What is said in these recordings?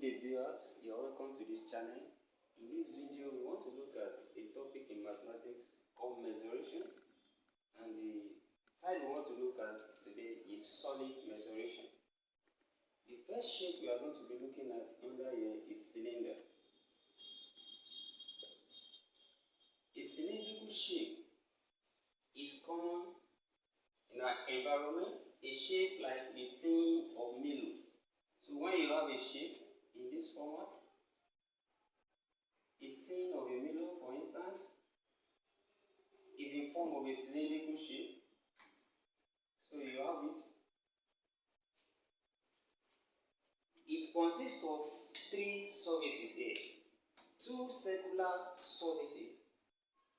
day viewers, you are welcome to this channel. In this video we want to look at a topic in mathematics called mensuration, and the side we want to look at today is solid mensuration. The first shape we are going to be looking at under here is cylinder. A cylindrical shape is common in our environment, a shape like the tin of Milo. So when you have a shape in this format, a tin of a Milo for instance is in form of a cylindrical shape. So you have it. It consists of three surfaces here, two circular surfaces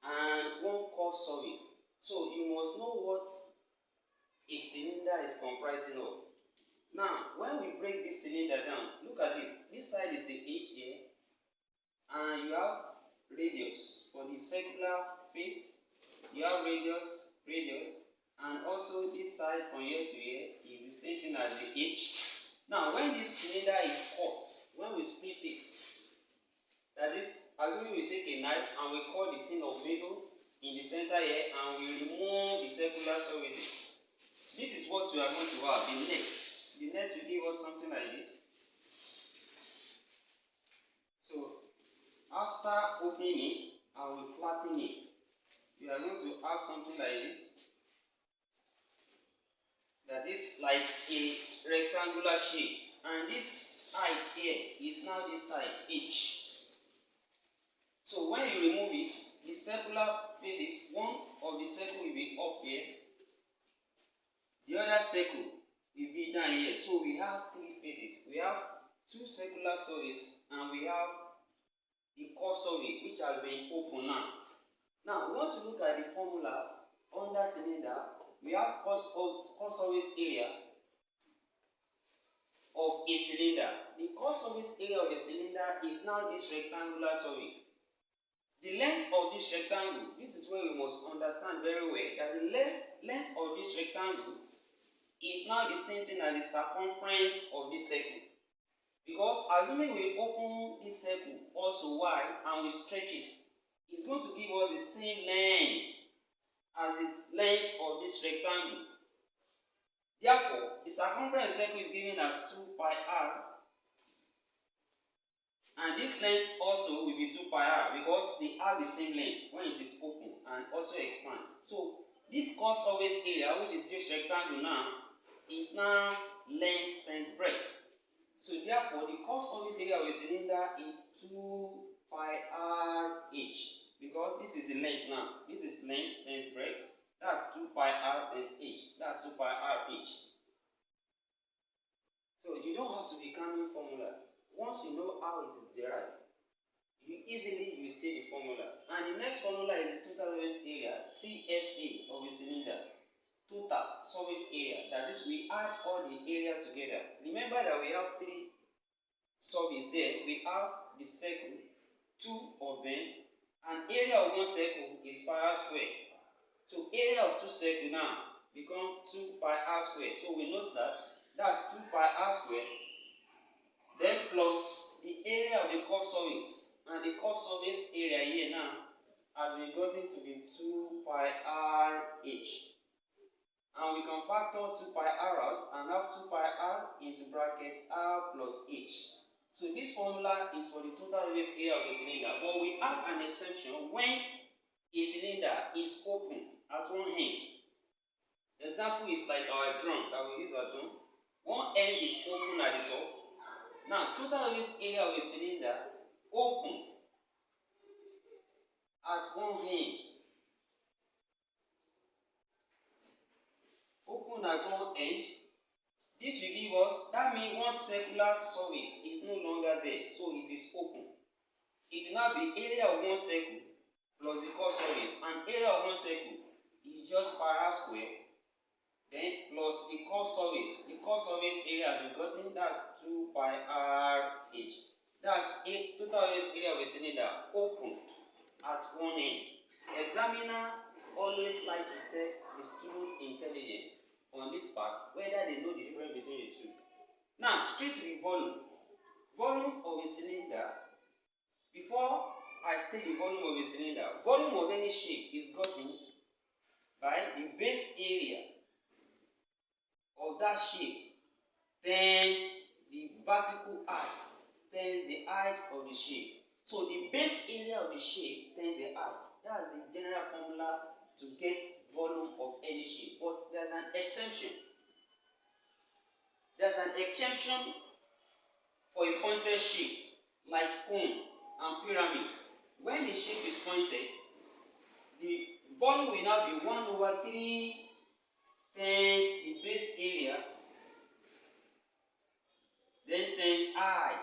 and one curved surface. So you must know what a cylinder is comprising of. Now, when we break this cylinder down, look at it. This side is the edge here, and you have radius for the circular face. You have radius, and also this side from here to here is the same thing as the edge. Now, when this cylinder is cut, when we split it, that is, assuming we take a knife and we cut the tin of Milo in the center here, and we remove the circular surfaces. This is what we are going to have, the net. The net will give us something like this. So, after opening it and we flatten it, we are going to have something like this. That is like a rectangular shape. And this height here is now this side, H. So, when you remove it, the circular faces, one of the circle will be up here, the other circle will be down here. So we have three faces. We have two circular surfaces and we have the curved surface which has been opened now. Now we want to look at the formula under cylinder. We have curved surface area of a cylinder. The curved surface area of a cylinder is now this rectangular surface. The length of this rectangle, this is where we must understand very well that the length of this rectangle is now the same thing as the circumference of this circle. Because assuming we open this circle also wide and we stretch it, it's going to give us the same length as the length of this rectangle. Therefore, the circumference of the circle is given as 2 pi r, and this length also will be 2 pi r because they have the same length when it is open and also expand. So this curved surface area, which is this rectangle now, is now length times breadth. So therefore, the curved surface area of a cylinder is 2 pi r h, because this is the length now. This is length times breadth. That's 2 pi r times h. That's 2 pi r h. So you don't have to be cramming formula. Once you know how it is derived, you easily state the formula. And the next formula is the total surface area, TSA, of a cylinder. Total surface area, that is, we add all the area together. Remember that we have three surfaces there. We have the circle, two of them, and area of one circle is pi r square. So area of two circles now become 2 pi r square. So we note that that's 2 pi r square, then plus the area of the curved surface, and the curved surface area here now has been gotten to be 2 pi r h. And we can factor 2 pi r out and have 2 pi r into bracket r plus h. So this formula is for the total surface area of a cylinder. But we have an exception when a cylinder is open at one end. The example is like our drum that we use at home. One end is open at the top. Now, total surface area of a cylinder open at one end. Open at one end, this will give us, that means one circular surface is no longer there, so it is open. It will now be area of one circle plus the curved surface, and area of one circle is just pi r square, then plus the curved surface. The curved surface area has been gotten, that's 2 pi r h. That's a total surface area of a cylinder open at one end. Examiner always like to test the student's intelligence on this part, whether they know the difference between the two. Now, straight to the volume. volume of a cylinder, before I state the volume of a cylinder, volume of any shape is gotten by the base area of that shape times the vertical height times the height of the shape. So the base area of the shape times the height. That's the general formula to get volume of any shape. But there's an exemption. There's an exemption for a pointed shape like cone and pyramid. When the shape is pointed, the volume will now be 1/3 times the base area, then times height.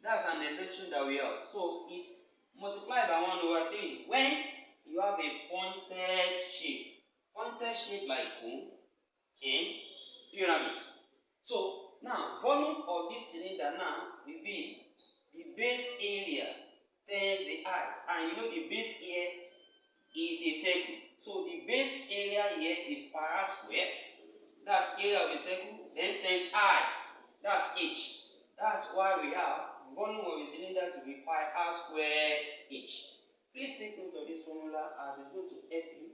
That's an exemption that we have. So it's multiplied by 1/3 when you have a pointed shape like cone and pyramid. So now volume of this cylinder now will be the base area times the height, and you know the base here is a circle. So the base area here is pi r square. That's area of a circle. Then times height. That's h. That's why we have volume of a cylinder to be pi r square h. Please take note of this formula as it's going to help you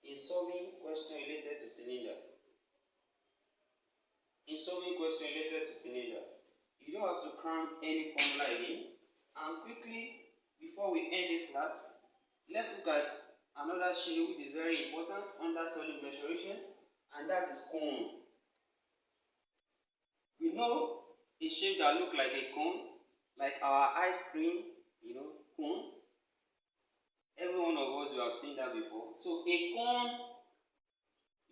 in solving questions related to cylinder. You don't have to cram any formula again. And quickly, before we end this class, let's look at another shape which is very important under solid mensuration, and that is cone. We know a shape that looks like a cone, like our ice cream, cone. Every one of us will have seen that before. So a cone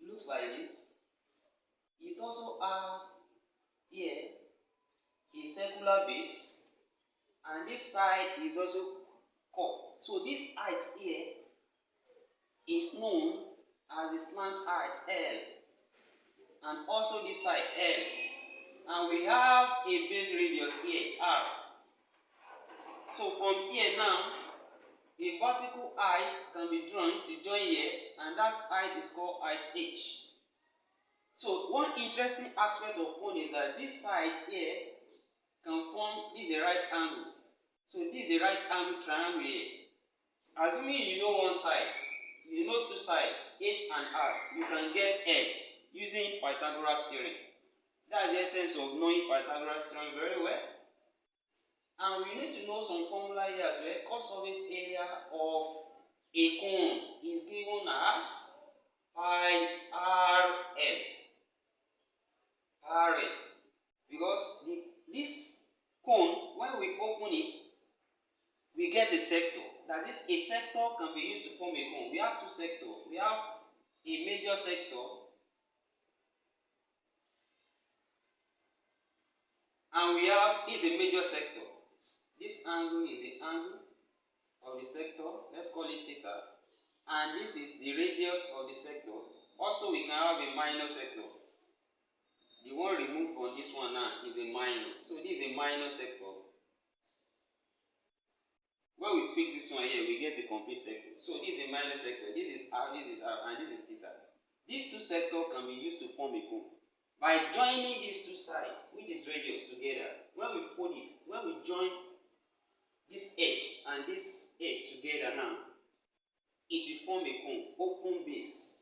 looks like this. It also has here a circular base, and this side is also curved. So this height here is known as the slant height L, and also this side L, and we have a base radius here R. So from here now, a vertical height can be drawn to join here, and that height is called height H. So one interesting aspect of cone is that this side here can form, this is a right angle. So this is a right angle triangle here. Assuming you know one side, you know two sides, H and R, you can get L using Pythagoras theorem. That's the essence of knowing Pythagoras theorem very well. And we need to know some formula here as well. Cross surface area of a cone is given as pi RL. Because this cone, when we open it, we get a sector. That is, a sector can be used to form a cone. We have two sectors. We have a major sector and we have this a major sector. This angle is the angle of the sector. Let's call it theta. And this is the radius of the sector. Also, we can have a minor sector. The one removed from this one now is a minor. So this is a minor sector. When we fix this one here, we get a complete sector. So this is a minor sector. This is R, this is R, and this is theta. These two sectors can be used to form a cone. By joining these two sides, which is radius, together, when we fold it, when we join this edge and this edge together now, it will form a cone, open base,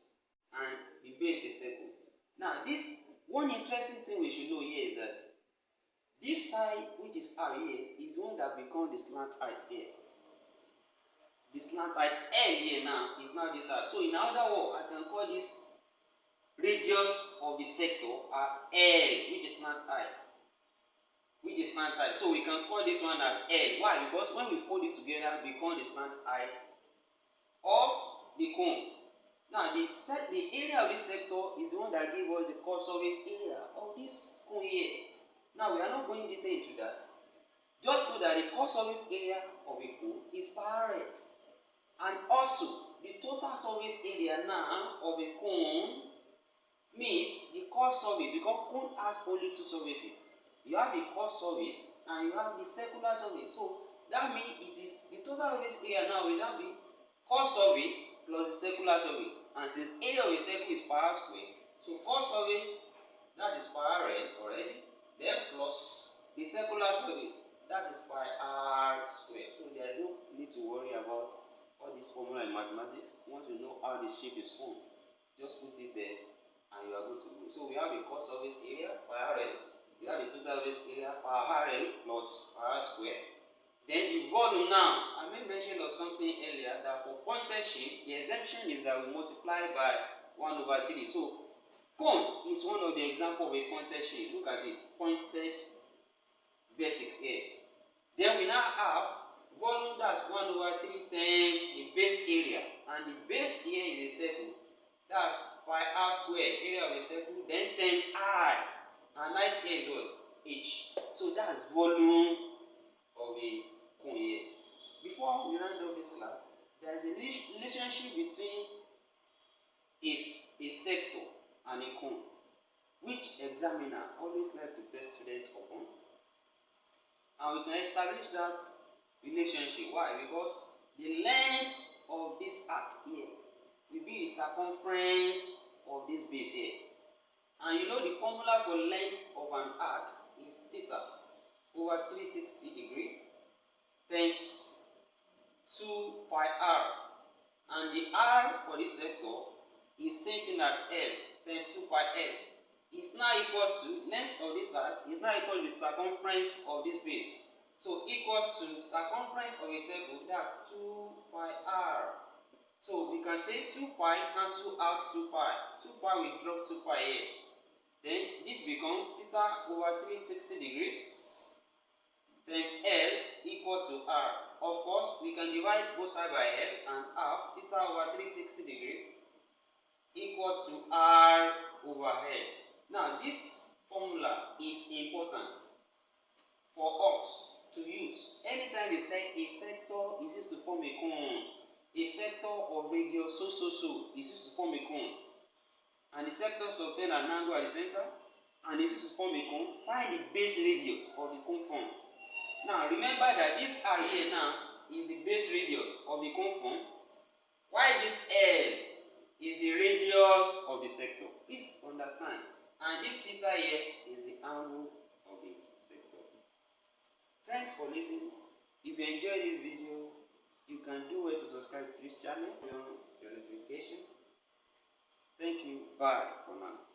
and the base is circle. Now, this one interesting thing we should know here is that this side, which is R here, is one that becomes the slant height here. The slant height L here now is now this side. So in other words, I can call this radius of the sector as L, which is slant height. So we can call this one as L. Why? Because when we fold it together, it becomes the slant height of the cone. Now, the area of this sector is the one that gives us the cross surface area of this cone here. Now, we are not going detail into that. Just know that the cross surface area of a cone is pi r. And also, the total surface area now of a cone means the cross surface, because cone has only two surfaces. You have the cross surface and you have the circular surface. So, that means it is the total surface area now will now be cross surface plus the circular surface. And since area of a circle is pi r square, so cross surface, that is pi r already, then plus the circular surface, that is pi r square. So there is no need to worry about all this formula in mathematics. Once you know how the shape is formed, just put it there and you are good to go. So we have the core surface area, pi rl. We have the total surface area, pi rl plus pi r square. Then the volume now. I made mention of something earlier that for pointed shape, the exemption is that we multiply by 1/3. So cone is one of the examples of a pointed shape. Look at it, pointed vertex here. Then we now have volume, that's 1/3 times the base area, and the base here is a circle, that's pi r square, area of a circle, then times height, and height here is what? H. So that's volume of a cone here. Before we round up this class, there is a relationship between a sector and a cone, which examiner always like to test students upon. And we can establish that relationship. Why? Because the length of this arc here will be the circumference of this base here. And you know the formula for length of an arc is theta over 360 degree times 2 pi r. And the r for this sector is same thing as L times 2 pi L. Is now equals to length of this arc is now equal to the circumference of this base. So equals to circumference of a circle, that's 2 pi r. So we can say 2 pi cancel out 2 pi. 2 pi will drop 2 pi here. Then this becomes theta over 360 degrees times L equals to r. Of course, we can divide both sides by L and half theta over 360 degrees equals to r over L. Now this formula is important for us to use anytime they say a sector is used to form a cone. A sector of radius so is used to form a cone, and the sector subtend an angle at the center and is used to form a cone. Find the base radius of the cone form. Now remember that this r here now is the base radius of the cone form, while this L is the radius of the sector. Please understand. And this theta here is the angle of the sector. Thanks for listening. If you enjoyed this video, you can do well to subscribe to this channel, turn on your notification. Thank you. Bye for now.